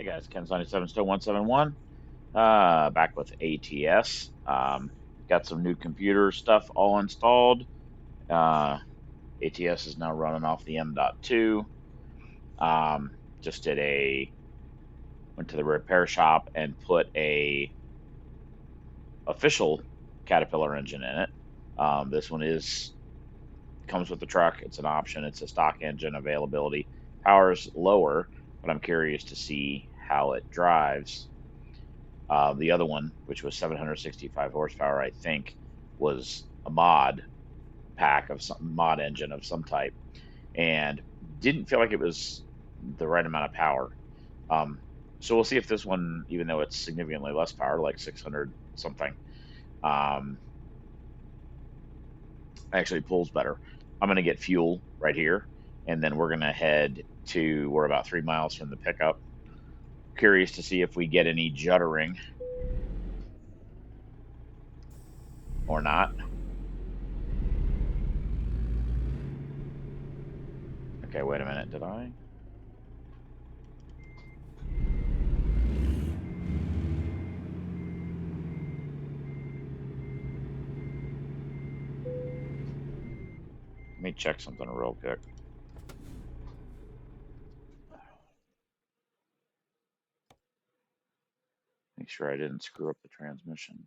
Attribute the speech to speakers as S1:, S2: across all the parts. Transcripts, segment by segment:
S1: Hey guys, Ken 97 still 171. Back with ATS. Got some new computer stuff all installed. ATS is now running off the M.2. Just went to the repair shop and put a official Caterpillar engine in it. This one comes with the truck. It's an option. It's a stock engine availability. Power's lower, but I'm curious to see how it drives. The other one, which was 765 horsepower, I think, was a mod pack of some mod engine of some type, and didn't feel like it was the right amount of power. Um, so we'll see if this one, even though it's significantly less power, like 600 something, um, actually pulls better. I'm going to get fuel right here, and then we're going to head to, we're about 3 miles from the pickup. Curious to see if we get any juddering or not. Okay, wait a minute. Did I? Let me check something real quick. Make sure I didn't screw up the transmission.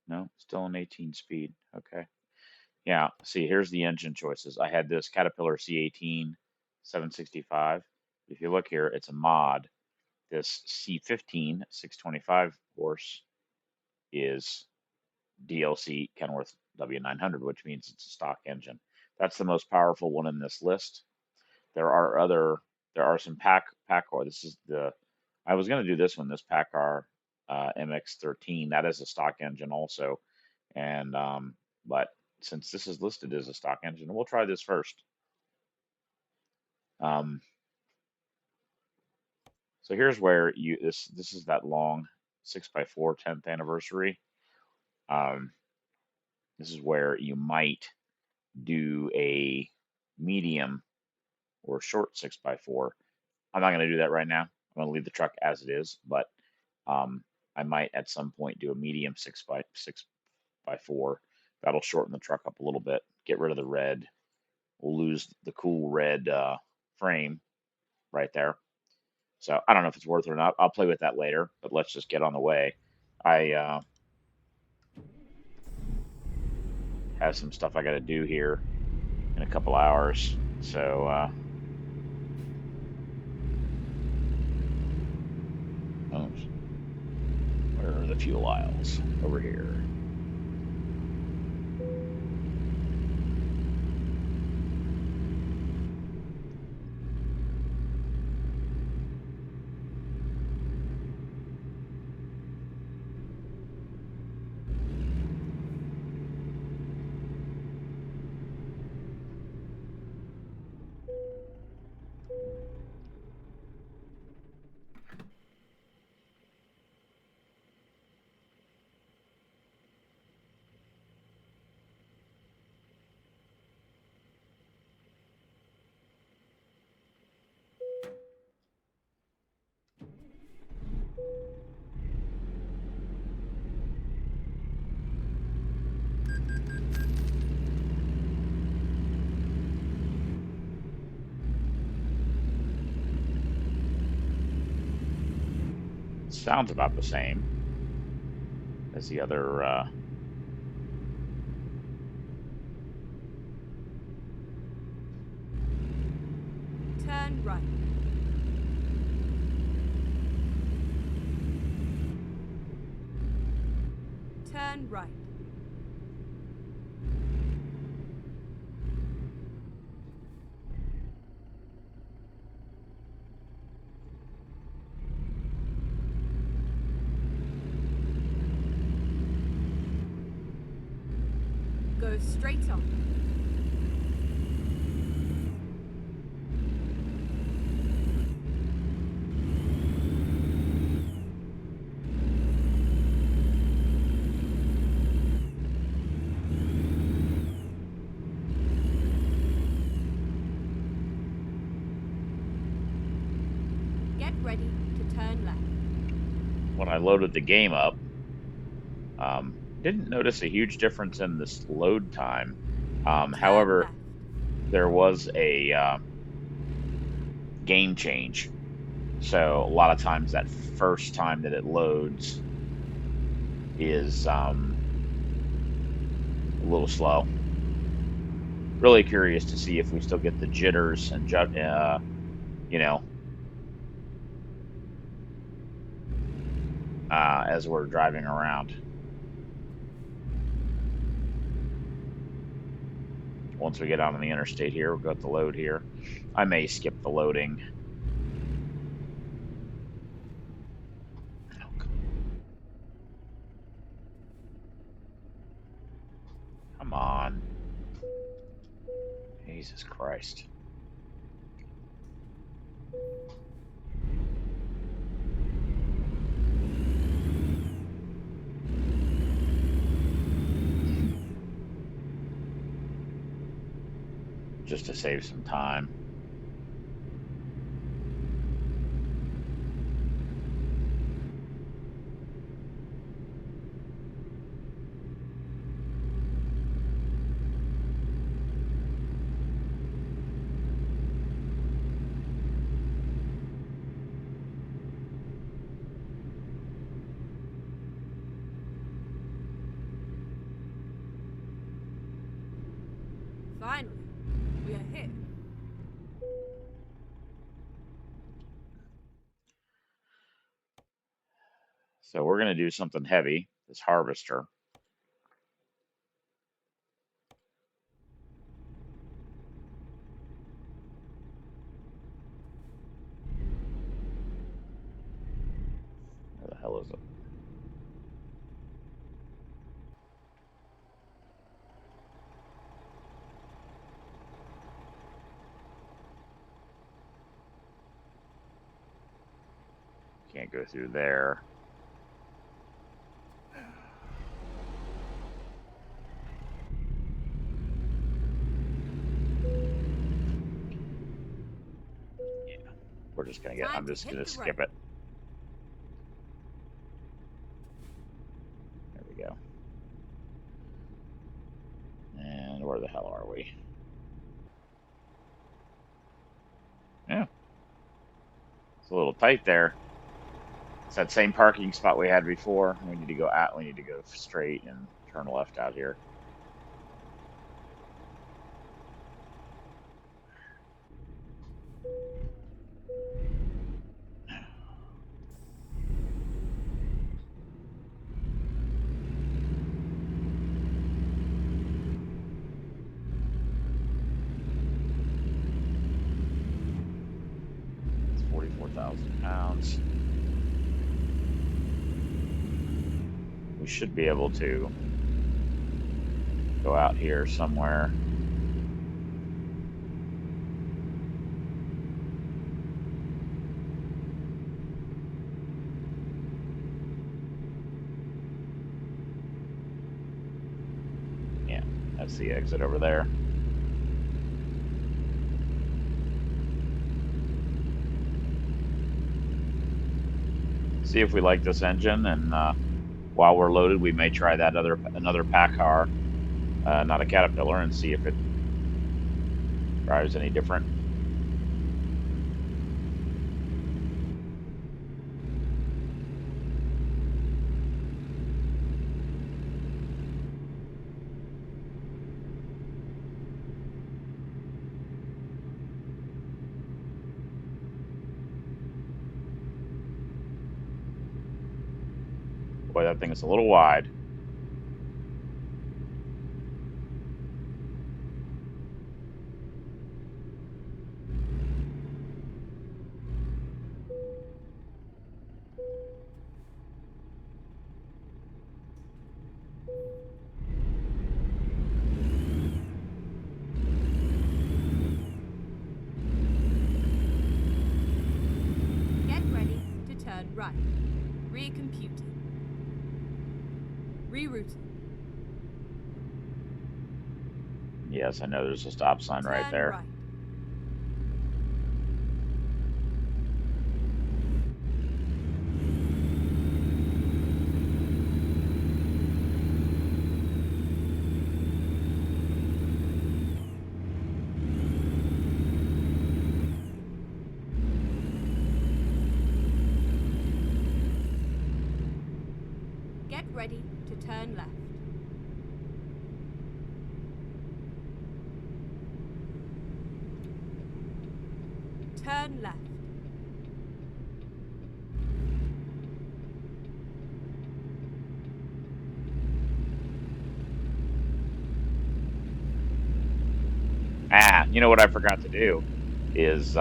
S1: No, still an 18 speed. Okay. Yeah, see, here's the engine choices. I had this Caterpillar C18 765. If you look here, it's a mod. This C15 625 horse is DLC Kenworth W900, which means it's a stock engine. That's the most powerful one in this list. There are some PACCAR. I was going to do this one, this PACCAR MX13. That is a stock engine also, and but since this is listed as a stock engine, we'll try this first. Um, so here's where this is that long 6x4 10th anniversary. Um, this is where you might do a medium or short 6x4. I'm not going to do that right now. I'm going to leave the truck as it is, but I might at some point do a medium 6x4. That'll shorten the truck up a little bit, get rid of the red. We'll lose the cool red frame right there. So I don't know if it's worth it or not. I'll play with that later, but let's just get on the way. I have some stuff I got to do here in a couple hours. So where are the fuel aisles? Over here. Sounds about the same as the other.
S2: Turn right. Turn right. Go straight on. Get ready to turn left.
S1: When I loaded the game up, didn't notice a huge difference in this load time.
S2: Turn
S1: However,
S2: left.
S1: there was a game change. So a lot of times that first time that it loads is a little slow. Really curious to see if we still get the jitters and you know, as we're driving around. Once we get out on the interstate here, we'll go to load here. I may skip the loading. Oh, come on. Jesus Christ. Just to save some time.
S2: Finally, we are here.
S1: So we're going to do something heavy, this harvester. Where the hell is it? Can't go through there. We're just going to
S2: Time
S1: I'm
S2: to
S1: just
S2: hit
S1: going to
S2: the road.
S1: skip it. There we go. And where the hell are we? Yeah, it's a little tight there. It's that same parking spot we had before. We need to go out. We need to go straight and turn left out here. It's 44,000 pounds. We should be able to go out here somewhere. Yeah, that's the exit over there. See if we like this engine, and while we're loaded, we may try that another pack car, not a Caterpillar, and see if it drives any different. Boy, that thing is a little wide.
S2: Get ready to turn right. Recomputing. Rerouting.
S1: Yes, I know there's a stop sign right
S2: Turn
S1: there.
S2: right. ready to turn left. Turn left.
S1: You know what I forgot to do is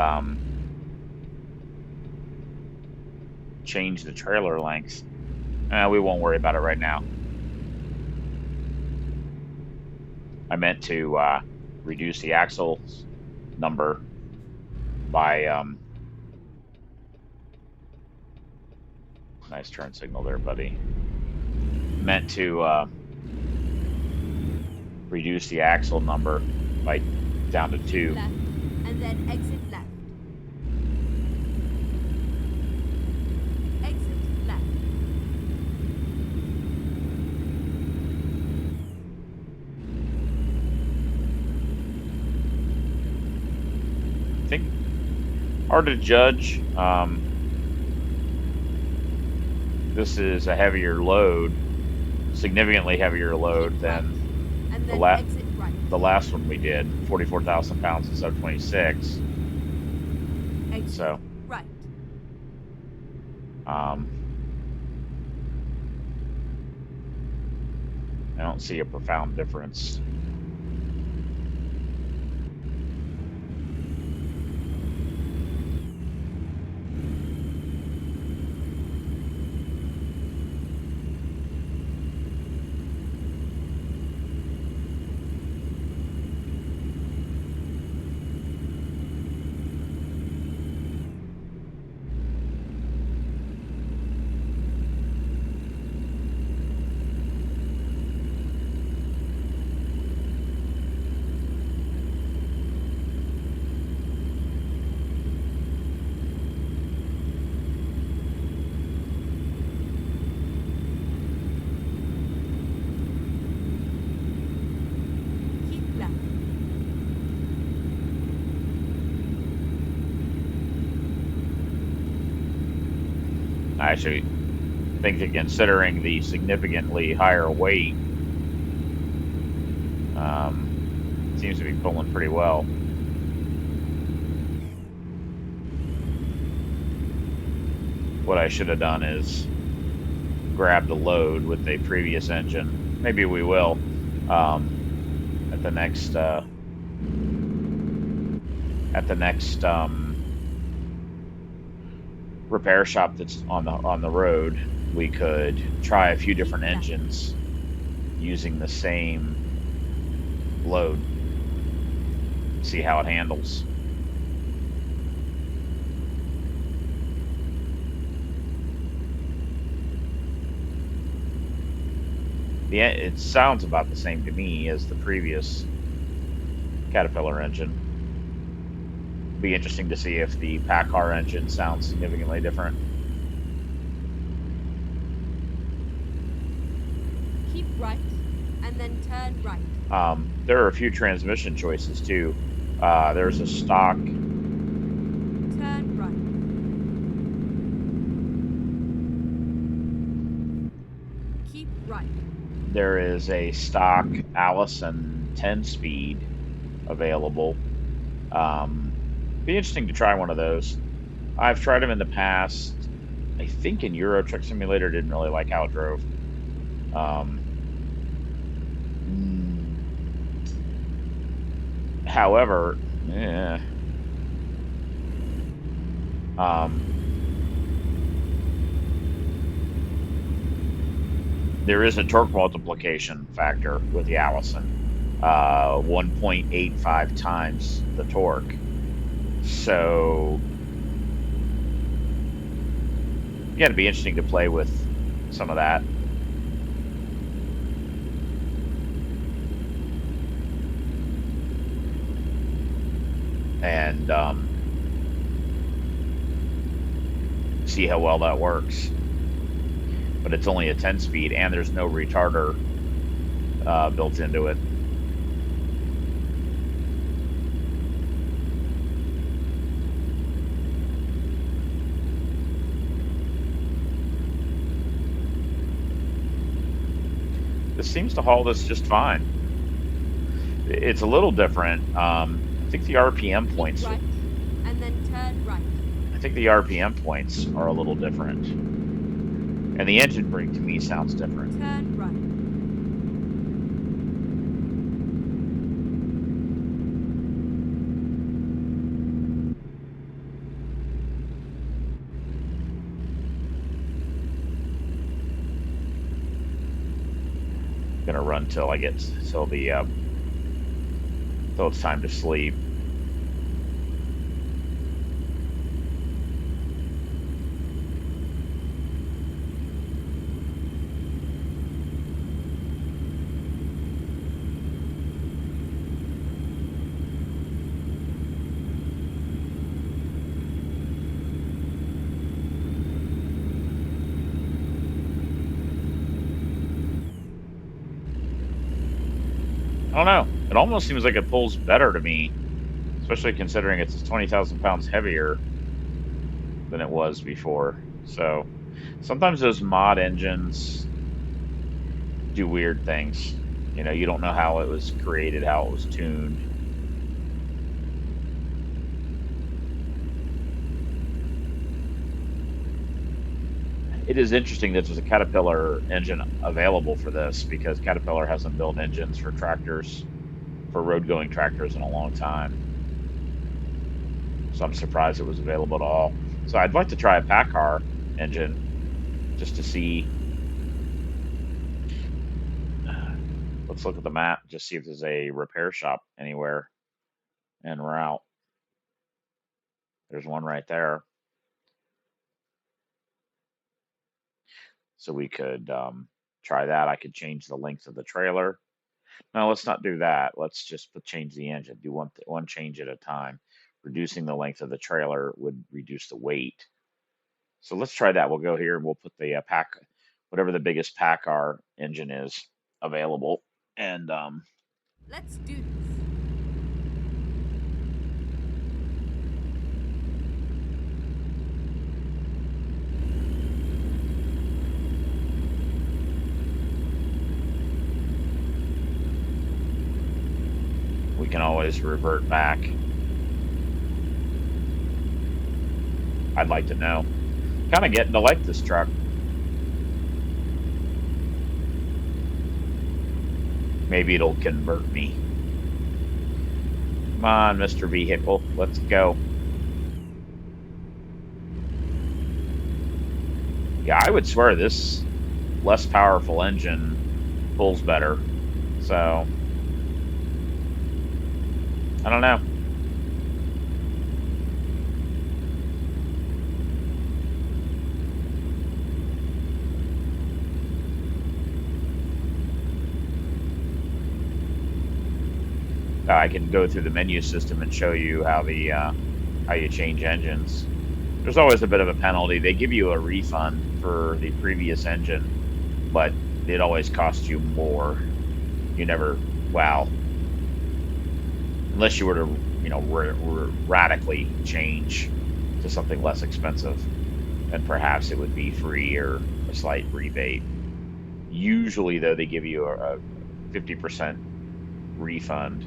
S1: change the trailer length. We won't worry about it right now. I meant to reduce the axle number by nice turn signal there, buddy. Meant to reduce the axle number by down to 2.
S2: Left, and then exit left. Exit left.
S1: I think hard to judge. This is a heavier load, significantly heavier load than
S2: And
S1: the,
S2: then
S1: la
S2: exit right.
S1: the last one we did, 44,000 pounds instead of 26.
S2: Exit
S1: So,
S2: right.
S1: I don't see a profound difference.
S2: Keep left.
S1: I actually think that considering the significantly higher weight, seems to be pulling pretty well. What I should have done is grab the load with the previous engine. Maybe we will at the next repair shop that's on the road. We could try a few different engines using the same load. See how it handles. Yeah, it sounds about the same to me as the previous Caterpillar engine. Be interesting to see if the PACCAR engine sounds significantly different.
S2: Keep right, and then turn right.
S1: There are a few transmission choices too. There's a stock.
S2: Turn right. Keep right.
S1: There is a stock Allison 10-speed available. Be interesting to try one of those. I've tried them in the past. I think in Euro Truck Simulator, didn't really like how it drove. However, there is a torque multiplication factor with the Allison, 1.85 times the torque. So, yeah, it'd be interesting to play with some of that. And see how well that works. But it's only a 10-speed, and there's no retarder built into it. This seems to haul this just fine. It's a little different. I think the RPM
S2: Keep
S1: points.
S2: right, and then turn right.
S1: I think the RPM points are a little different, and the engine brake to me sounds different.
S2: Turn right.
S1: Gonna run till I get till the till it's time to sleep. I don't know. It almost seems like it pulls better to me, especially considering it's 20,000 pounds heavier than it was before. So sometimes those mod engines do weird things. You know, you don't know how it was created, how it was tuned. It is interesting that there's a Caterpillar engine available for this because Caterpillar hasn't built engines for tractors, for road going tractors in a long time. So I'm surprised it was available at all. So I'd like to try a PACCAR engine just to see. Let's look at the map, just see if there's a repair shop anywhere en route. There's one right there. So we could try that. I could change the length of the trailer. No, let's not do that. Let's just change the engine. Do one change at a time. Reducing the length of the trailer would reduce the weight. So let's try that. We'll go here and we'll put the whatever the biggest PACCAR engine is available, and
S2: Let's do this.
S1: we can always revert back. I'd like to know. Kind of getting to like this truck. Maybe it'll convert me. Come on, Mr. Vehicle, let's go. Yeah, I would swear this less powerful engine pulls better. So, I don't know. I can go through the menu system and show you how how you change engines. There's always a bit of a penalty. They give you a refund for the previous engine, but it always costs you more. You never, well, unless you were to, you know, radically change to something less expensive, then perhaps it would be free or a slight rebate. Usually, though, they give you a 50% refund,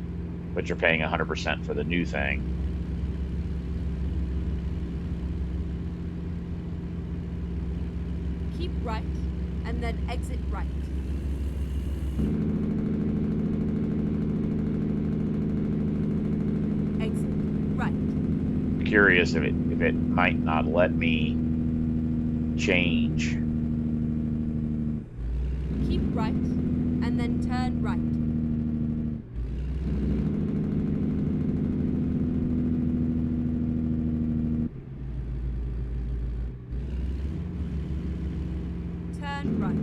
S1: but you're paying 100% for the new thing.
S2: Keep right, and then exit right. Exit right.
S1: Curious if it might not let me change.
S2: Keep right, and then turn right. Turn right.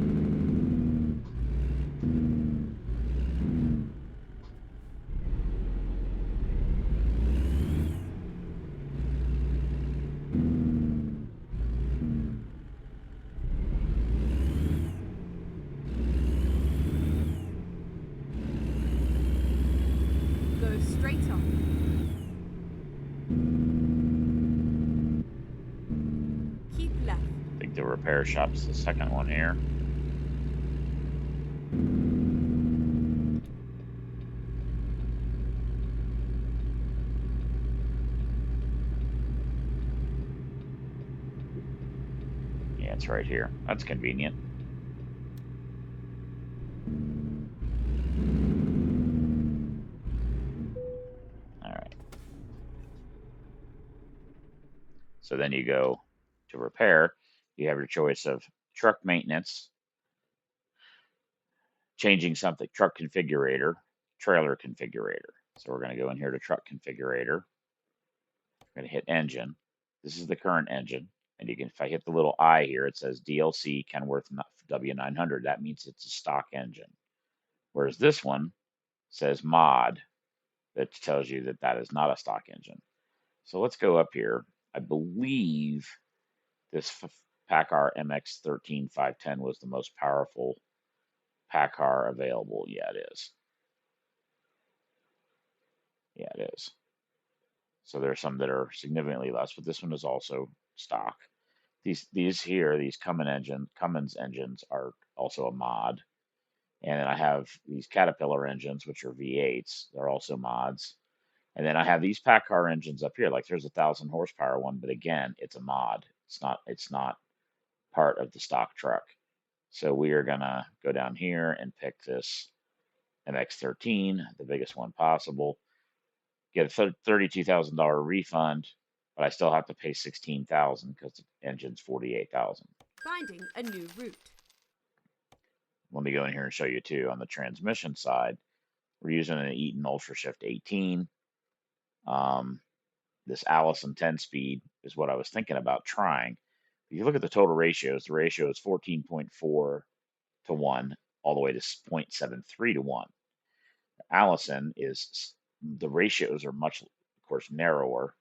S2: Go straight on. Keep left.
S1: I think the repair shop's the second one here. That's right here. That's convenient. All right. So then you go to repair. You have your choice of truck maintenance, changing something, truck configurator, trailer configurator. So we're going to go in here to truck configurator. I'm going to hit engine. This is the current engine. And you can, if I hit the little I here, it says DLC Kenworth W900. That means it's a stock engine. Whereas this one says mod, that tells you that that is not a stock engine. So let's go up here. I believe this PACCAR MX-13510 was the most powerful PACCAR available. Yeah, it is. Yeah, it is. So there are some that are significantly less, but this one is also stock. These here, these Cummins engines are also a mod. And then I have these Caterpillar engines, which are V8s. They're also mods. And then I have these PACCAR engines up here. Like there's a 1,000 horsepower one, but again, it's a mod. It's not part of the stock truck. So we are gonna go down here and pick this MX-13, the biggest one possible. Get a $32,000 refund, but I still have to pay $16,000 because the engine's $48,000.
S2: Finding a new route.
S1: Let me go in here and show you too. On the transmission side, we're using an Eaton Ultra Shift 18. This Allison 10-speed is what I was thinking about trying. If you look at the total ratios, the ratio is 14.4 to 1 all the way to 0.73 to 1. Allison is, the ratios are much, of course, narrower,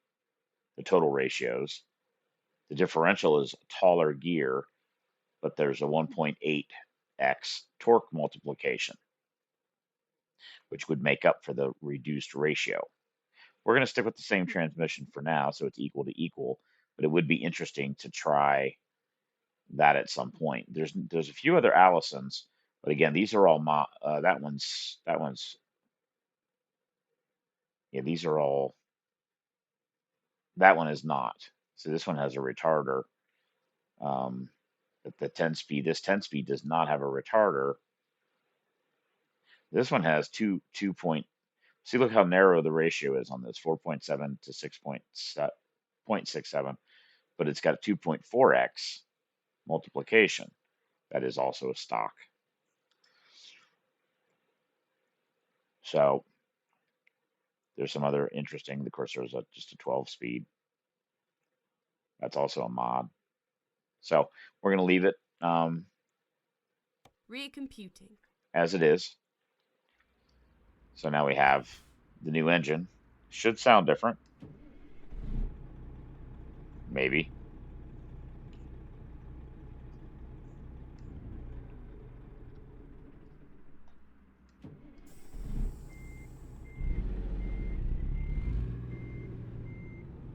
S1: the total ratios. The differential is taller gear, but there's a 1.8x torque multiplication, which would make up for the reduced ratio. We're going to stick with the same transmission for now, so it's equal to equal, but it would be interesting to try that at some point. There's a few other Allisons, but again, these are all that one's yeah, these are all, that one is not. So this one has a retarder. But the 10-speed, this 10-speed does not have a retarder. This one has two point. See, look how narrow the ratio is on this, 4.7 to 6.67, but it's got 2.4x multiplication. That is also a stock. So there's some other interesting. Of course, there's just a 12-speed. That's also a mod. So we're going to leave it
S2: Recomputing.
S1: as it is. So now we have the new engine. Should sound different. Maybe.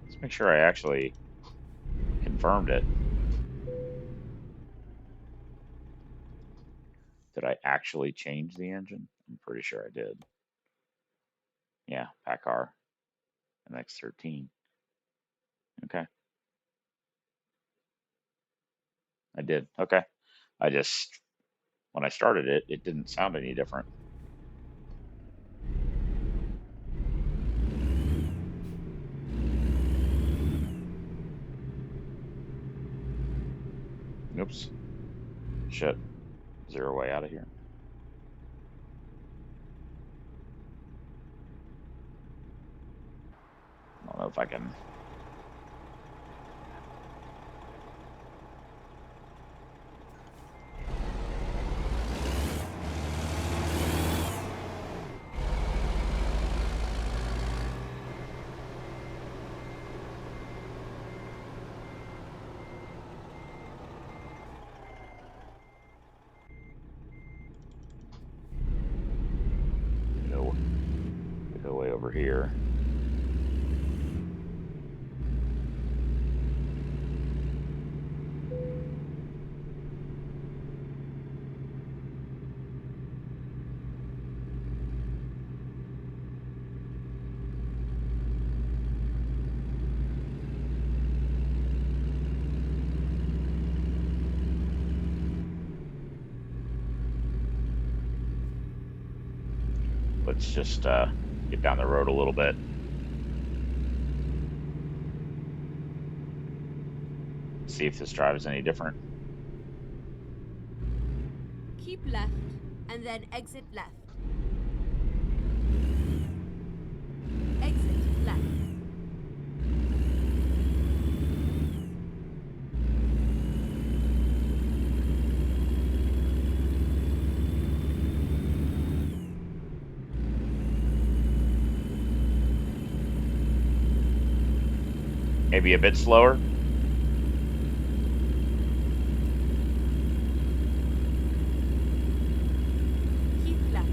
S1: Let's make sure I actually confirmed it. Did I actually change the engine? I'm pretty sure I did. Yeah, PACCAR MX-13. Okay, I did. Okay. I just, when I started it, it didn't sound any different. Oops. Shit. Zero way out of here. I don't know if I can. Go way over here. let's just get down the road a little bit. See if this drive is any different.
S2: Keep left and then exit left. Exit left.
S1: Maybe a bit slower.
S2: Keep left.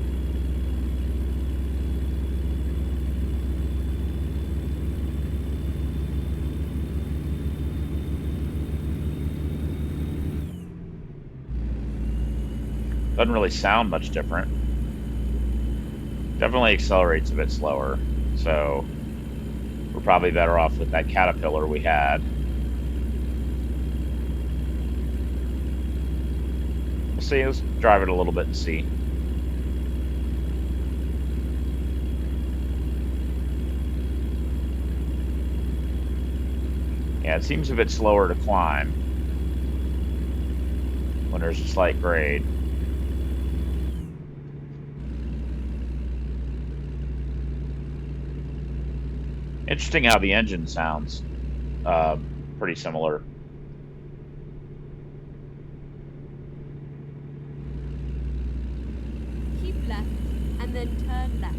S1: Doesn't really sound much different. Definitely accelerates a bit slower. So we're probably better off with that Caterpillar we had. We'll see. Let's drive it a little bit and see. Yeah, it seems a bit slower to climb when there's a slight grade. Interesting how the engine sounds pretty similar.
S2: Keep left and then turn left.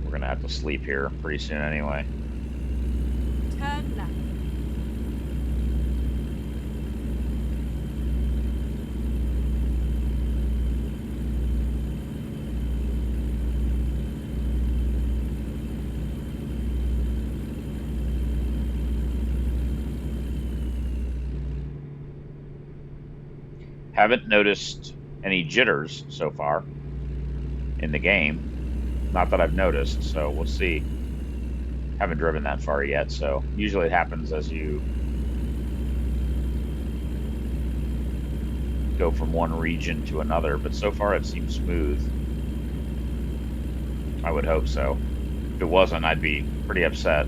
S1: We're going to have to sleep here pretty soon anyway.
S2: Turn left.
S1: Haven't noticed any jitters so far in the game. Not that I've noticed, so we'll see. Haven't driven that far yet, so usually it happens as you go from one region to another, but so far it seems smooth. I would hope so. If it wasn't, I'd be pretty upset.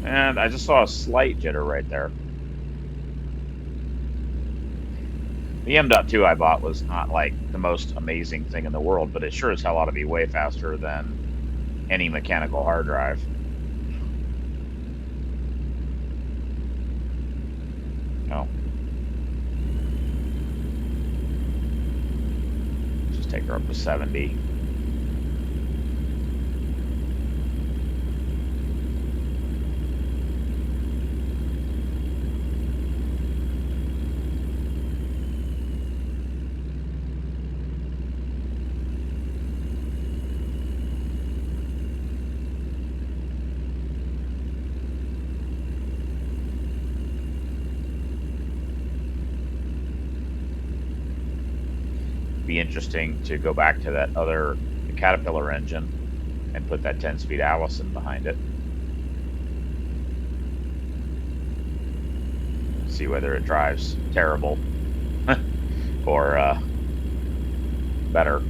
S1: And I just saw a slight jitter right there. The M.2 I bought was not like the most amazing thing in the world, but it sure as hell ought to be way faster than any mechanical hard drive. No. Just take her up to 70. Be interesting to go back to that other the Caterpillar engine and put that 10-speed Allison behind it. See whether it drives terrible or better.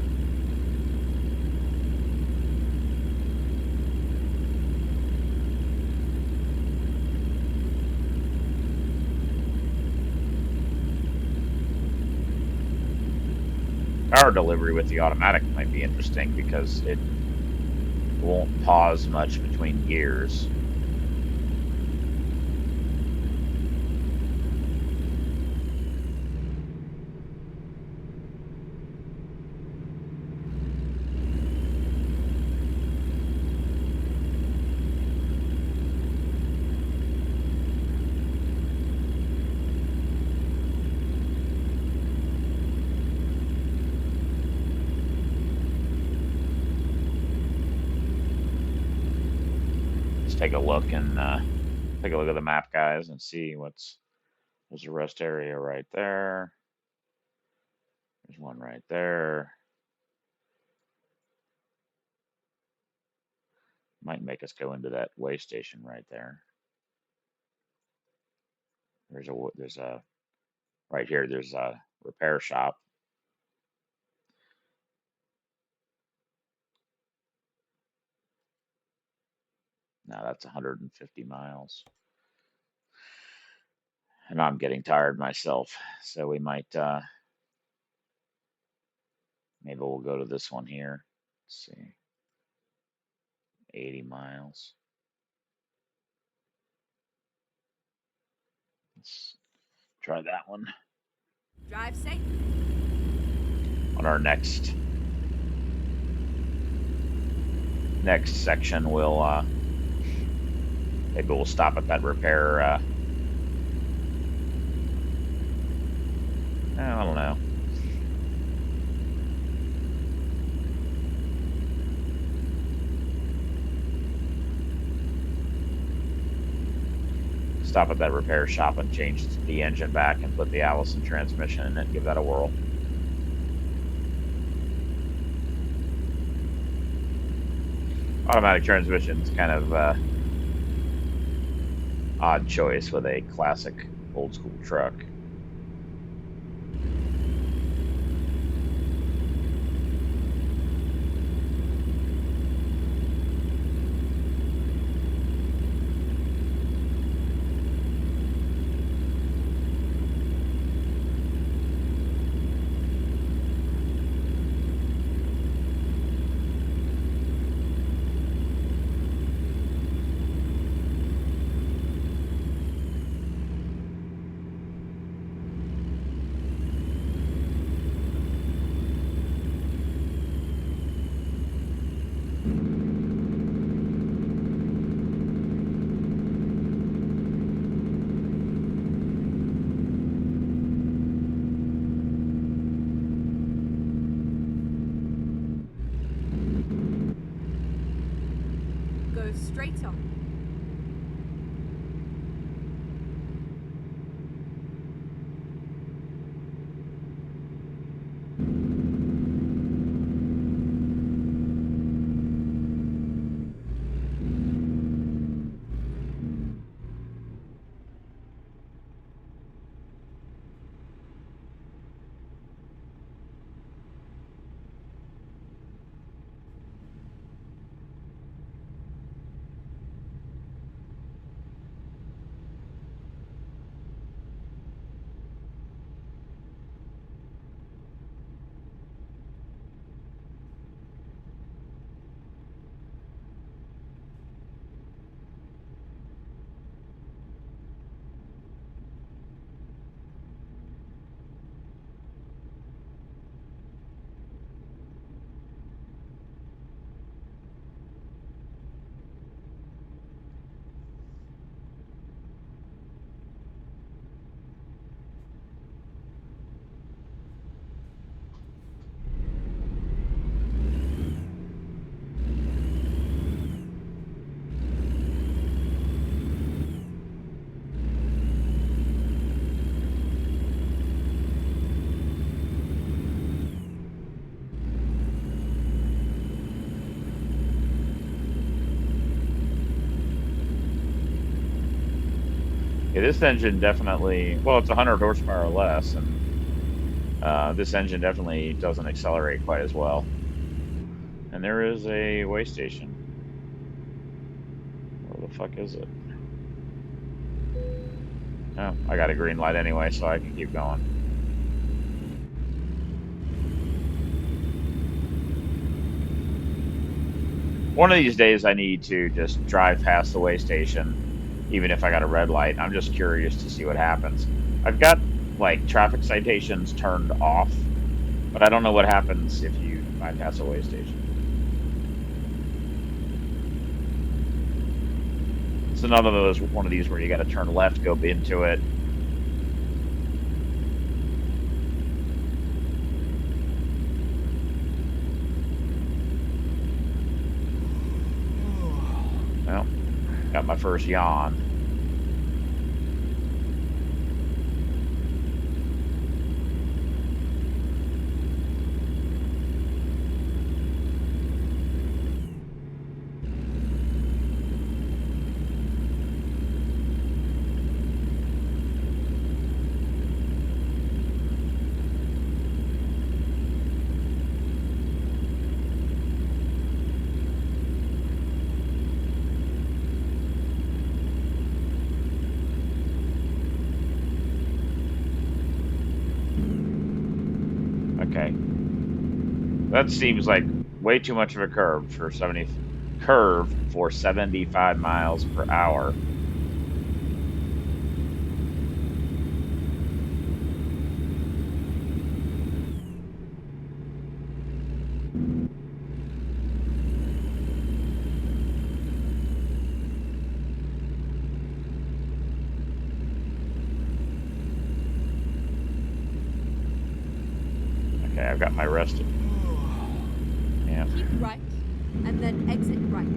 S1: Power delivery with the automatic might be interesting because it won't pause much between gears. Let's take a look and take a look at the map, guys, and see there's a rest area right there. There's one right there. Might make us go into that way station right there. There's a right here. There's a repair shop. Now that's 150 miles. And I'm getting tired myself. So we might, maybe we'll go to this one here. Let's see. 80 miles. Let's try that one.
S2: Drive safe.
S1: On our next section, we'll maybe we'll stop at that repair. I don't know. Stop at that repair shop and change the engine back and put the Allison transmission in it and give that a whirl. Automatic transmission is kind of odd choice with a classic old school truck.
S2: Go straight on.
S1: Yeah, this engine definitely, well, it's 100 horsepower less, and this engine definitely doesn't accelerate quite as well. And there is a way station. Where the fuck is it? Oh, I got a green light anyway, so I can keep going. One of these days I need to just drive past the way station, even if I got a red light. I'm just curious to see what happens. I've got, like, traffic citations turned off, but I don't know what happens if you bypass a way station. It's another one of these where you got to turn left, go into it. Well, got my first yawn. Okay. That seems like way too much of a curve for 75 miles per hour. Okay, I've got my rest. Yeah.
S2: Keep right, and then exit right.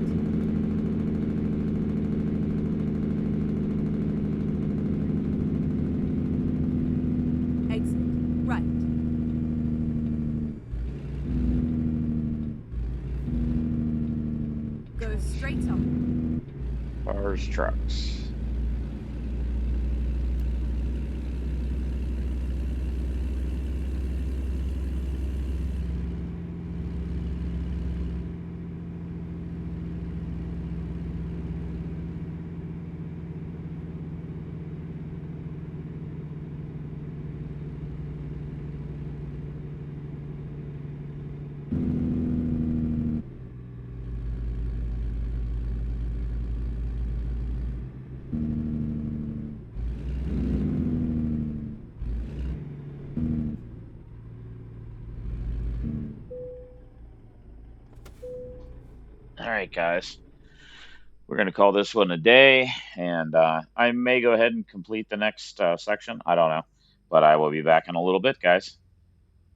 S2: Exit right. Go straight on.
S1: Cars, trucks. All right, guys. We're going to call this one a day, and I may go ahead and complete the next section. I don't know, but I will be back in a little bit, guys.